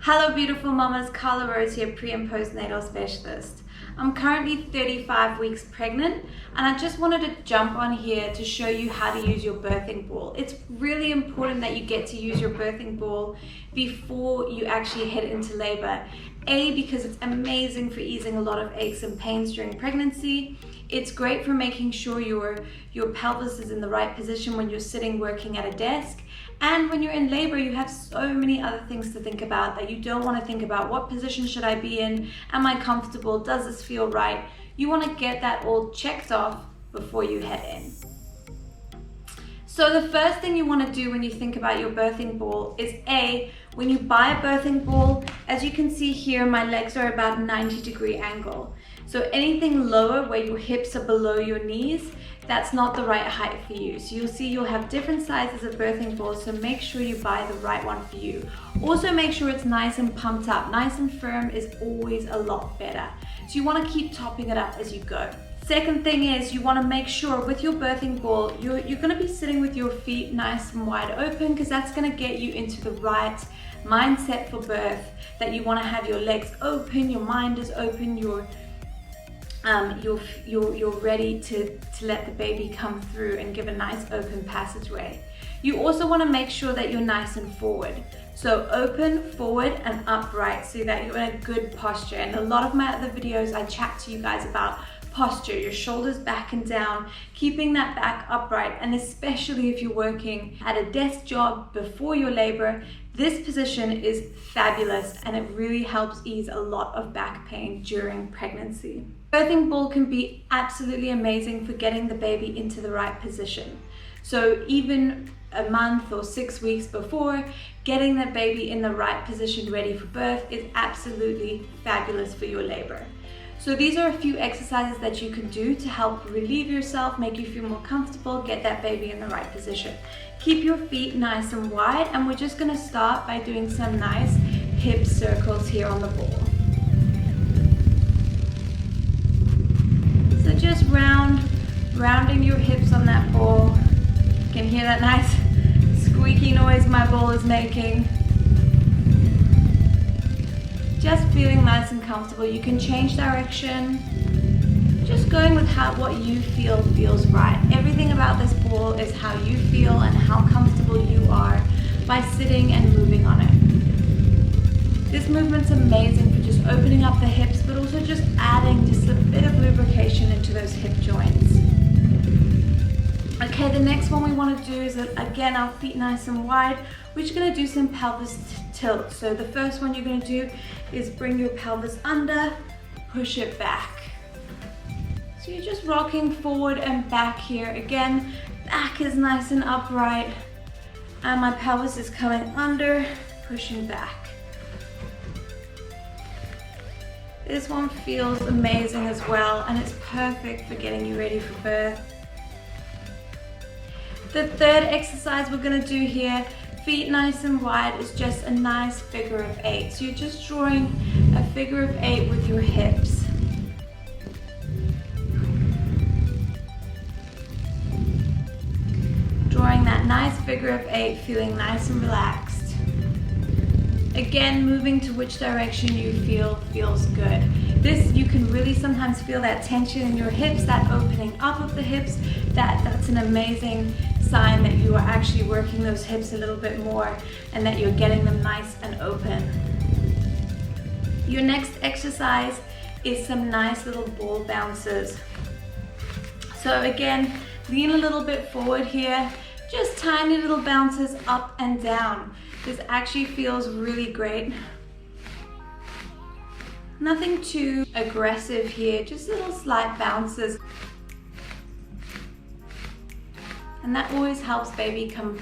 Hello beautiful mamas, Carla Rose here, pre and postnatal specialist. I'm currently 35 weeks pregnant and I just wanted to jump on here to show you how to use your birthing ball. It's really important that you get to use your birthing ball before you actually head into labor. Because it's amazing for easing a lot of aches and pains during pregnancy. It's great for making sure your pelvis is in the right position when you're sitting working at a desk. And when you're in labor, you have so many other things to think about that you don't want to think about. What position should I be in? Am I comfortable? Does this feel right? You want to get that all checked off before you head in. So the first thing you want to do when you think about your birthing ball is when you buy a birthing ball, as you can see here, my legs are about a 90-degree angle. So anything lower where your hips are below your knees, that's not the right height for you. So you'll see you'll have different sizes of birthing balls, so make sure you buy the right one for you. Also make sure it's nice and pumped up. Nice and firm is always a lot better. So you want to keep topping it up as you go. Second thing is you want to make sure with your birthing ball, you're going to be sitting with your feet nice and wide open, because that's going to get you into the right mindset for birth, that you want to have your legs open, your mind is open, you're ready to let the baby come through and give a nice open passageway. You also want to make sure that you're nice and forward. So open, forward, and upright, so that you're in a good posture. And a lot of my other videos I chat to you guys about posture, your shoulders back and down, keeping that back upright. And especially if you're working at a desk job before your labor, this position is fabulous and it really helps ease a lot of back pain during pregnancy. Birthing ball can be absolutely amazing for getting the baby into the right position. So even a month or 6 weeks before, getting the baby in the right position ready for birth is absolutely fabulous for your labor. So these are a few exercises that you can do to help relieve yourself, make you feel more comfortable, get that baby in the right position. Keep your feet nice and wide, and we're just gonna start by doing some nice hip circles here on the ball. So just rounding your hips on that ball. You can hear that nice squeaky noise my ball is making. Just feeling nice and comfortable. You can change direction. Just going with what you feel feels right. Everything about this ball is how you feel and how comfortable you are by sitting and moving on it. This movement's amazing for just opening up the hips, but also just adding just a bit of lubrication into those hip joints. Okay, the next one we want to do is, again, our feet nice and wide. We're just going to do some pelvis tilt. So the first one you're going to do is bring your pelvis under, push it back. So you're just rocking forward and back here. Again, back is nice and upright, and my pelvis is coming under, pushing back. This one feels amazing as well, and it's perfect for getting you ready for birth. The third exercise we're going to do here, feet nice and wide, is just a nice figure of 8. So you're just drawing a figure of 8 with your hips. Drawing that nice figure of 8, feeling nice and relaxed. Again, moving to which direction you feel feels good. This, you can really sometimes feel that tension in your hips, that opening up of the hips. That's an amazing sign that you are actually working those hips a little bit more and that you're getting them nice and open. Your next exercise is some nice little ball bounces. So again, lean a little bit forward here, just tiny little bounces up and down. This actually feels really great. Nothing too aggressive here, just little slight bounces. And that always helps baby come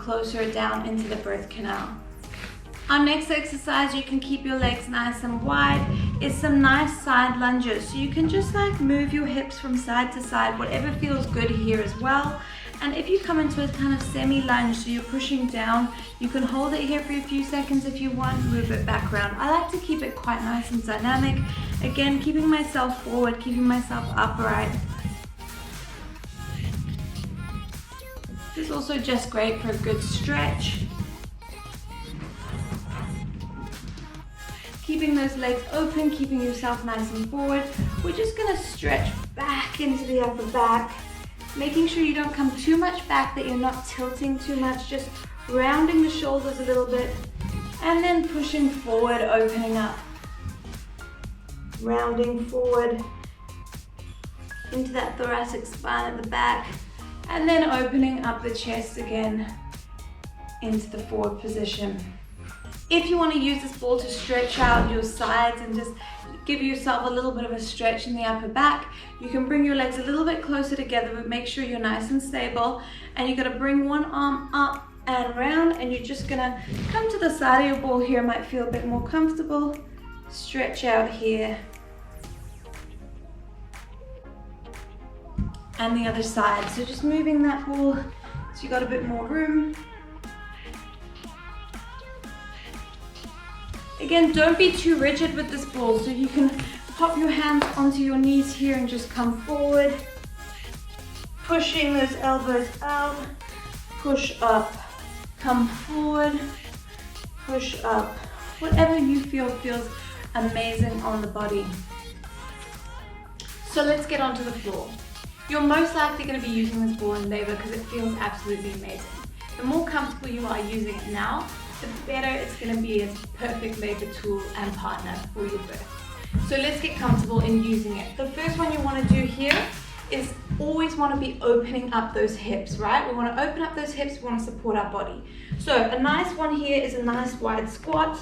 closer down into the birth canal. Our next exercise, you can keep your legs nice and wide, is some nice side lunges. So you can just like move your hips from side to side, whatever feels good here as well. And if you come into a kind of semi-lunge, so you're pushing down, you can hold it here for a few seconds if you want, move it back around. I like to keep it quite nice and dynamic. Again, keeping myself forward, keeping myself upright. This is also just great for a good stretch. keeping those legs open, keeping yourself nice and forward. We're just gonna stretch back into the upper back, making sure you don't come too much back, that you're not tilting too much, just rounding the shoulders a little bit, and then pushing forward, opening up. Rounding forward into that thoracic spine at the back, and then opening up the chest again into the forward position. If you want to use this ball to stretch out your sides and just give yourself a little bit of a stretch in the upper back, you can bring your legs a little bit closer together, but make sure you're nice and stable. And you're going to bring one arm up and round, and you're just going to come to the side of your ball here. Might feel a bit more comfortable. Stretch out here. And the other side. So just moving that ball so you got a bit more room. Again, don't be too rigid with this ball, so you can pop your hands onto your knees here and just come forward. Pushing those elbows out, push up, come forward, push up. Whatever you feel feels amazing on the body. So let's get onto the floor. You're most likely going to be using this ball in labor because it feels absolutely amazing. The more comfortable you are using it now, the better it's going to be as a perfect labor tool and partner for your birth. So let's get comfortable in using it. The first one you want to do here is always want to be opening up those hips, right? We want to open up those hips, we want to support our body. So a nice one here is a nice wide squat.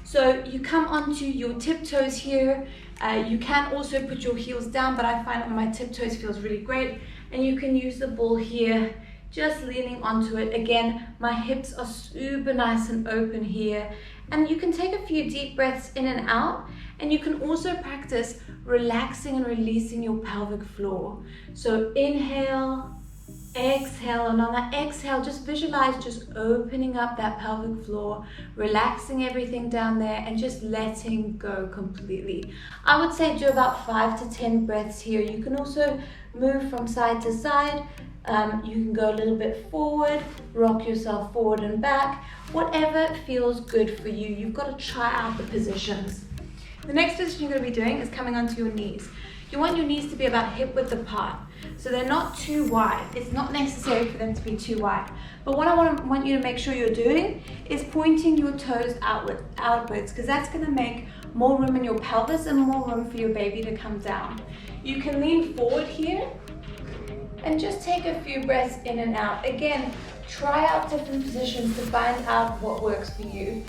So you come onto your tiptoes here. You can also put your heels down, but I find on my tiptoes feels really great. And you can use the ball here, just leaning onto it. Again, my hips are super nice and open here. And you can take a few deep breaths in and out. And you can also practice relaxing and releasing your pelvic floor. So inhale, exhale, and on that exhale, just visualize just opening up that pelvic floor, relaxing everything down there, and just letting go completely. I would say do about 5 to 10 breaths here. You can also move from side to side. You can go a little bit forward, rock yourself forward and back, whatever feels good for you. You've got to try out the positions. The next position you're going to be doing is coming onto your knees. You want your knees to be about hip width apart, so they're not too wide. It's not necessary for them to be too wide. But what I want you to make sure you're doing is pointing your toes outwards, because that's going to make more room in your pelvis and more room for your baby to come down. You can lean forward here and just take a few breaths in and out. Again, try out different positions to find out what works for you.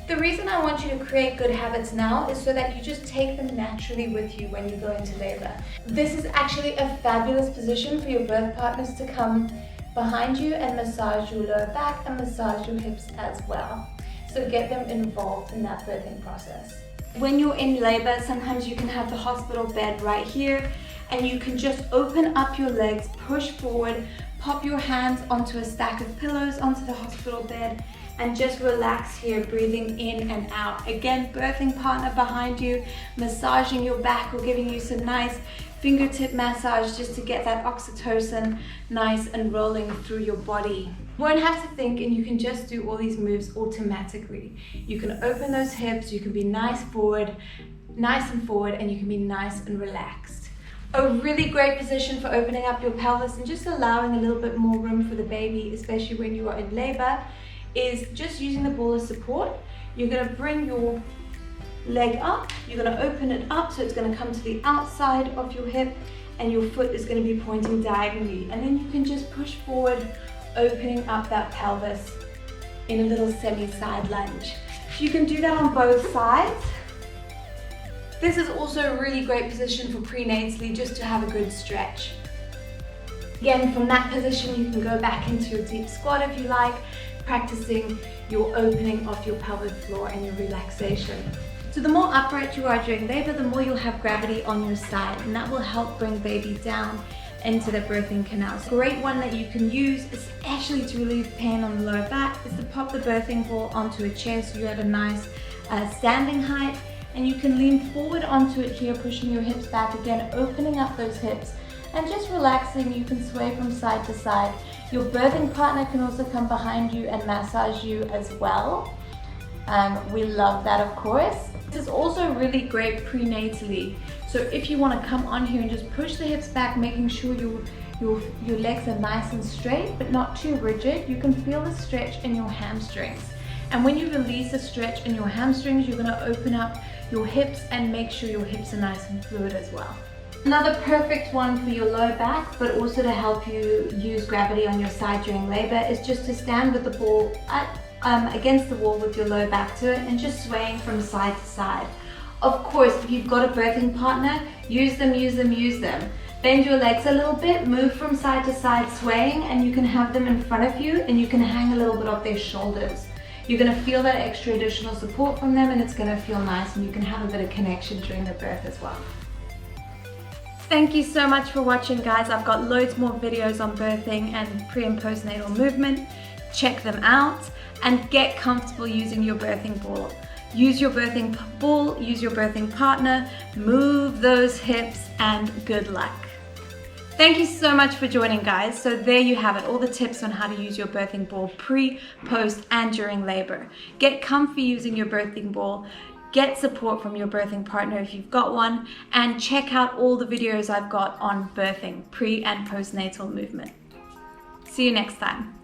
The reason I want you to create good habits now is so that you just take them naturally with you when you go into labor. This is actually a fabulous position for your birth partners to come behind you and massage your lower back and massage your hips as well. So get them involved in that birthing process. When you're in labor, sometimes you can have the hospital bed right here, and you can just open up your legs, push forward, pop your hands onto a stack of pillows onto the hospital bed, and just relax here, breathing in and out. Again, birthing partner behind you, massaging your back or giving you some nice fingertip massage just to get that oxytocin nice and rolling through your body. You won't have to think, and you can just do all these moves automatically. You can open those hips, you can be nice and forward, and you can be nice and relaxed. A really great position for opening up your pelvis and just allowing a little bit more room for the baby, especially when you are in labor, is just using the ball as support. You're going to bring your leg up, you're going to open it up so it's going to come to the outside of your hip, and your foot is going to be pointing diagonally, and then you can just push forward, opening up that pelvis in a little semi-side lunge. You can do that on both sides. This is also a really great position for prenatally, just to have a good stretch. Again, from that position you can go back into your deep squat if you like, practicing your opening of your pelvic floor and your relaxation. So the more upright you are during labor, the more you'll have gravity on your side, and that will help bring baby down into the birthing canal. So a great one that you can use, especially to relieve pain on the lower back, is to pop the birthing ball onto a chair so you're at a nice standing height, and you can lean forward onto it here, pushing your hips back again, opening up those hips, and just relaxing. You can sway from side to side. Your birthing partner can also come behind you and massage you as well. We love that, of course. This is also really great prenatally. So if you want to come on here and just push the hips back, making sure your legs are nice and straight, but not too rigid, you can feel the stretch in your hamstrings. And when you release the stretch in your hamstrings, you're going to open up your hips and make sure your hips are nice and fluid as well. Another perfect one for your low back, but also to help you use gravity on your side during labor, is just to stand with the ball against the wall with your low back to it and just swaying from side to side. Of course, if you've got a birthing partner, use them, use them, use them. Bend your legs a little bit, move from side to side swaying, and you can have them in front of you and you can hang a little bit off their shoulders. You're going to feel that extra additional support from them, and it's going to feel nice, and you can have a bit of connection during the birth as well. Thank you so much for watching, guys. I've got loads more videos on birthing and pre and postnatal movement. Check them out and get comfortable using your birthing ball. Use your birthing ball, use your birthing partner, move those hips, and good luck. Thank you so much for joining, guys. So there you have it, all the tips on how to use your birthing ball pre, post, and during labor. Get comfy using your birthing ball, get support from your birthing partner if you've got one, and check out all the videos I've got on birthing, pre and postnatal movement. See you next time.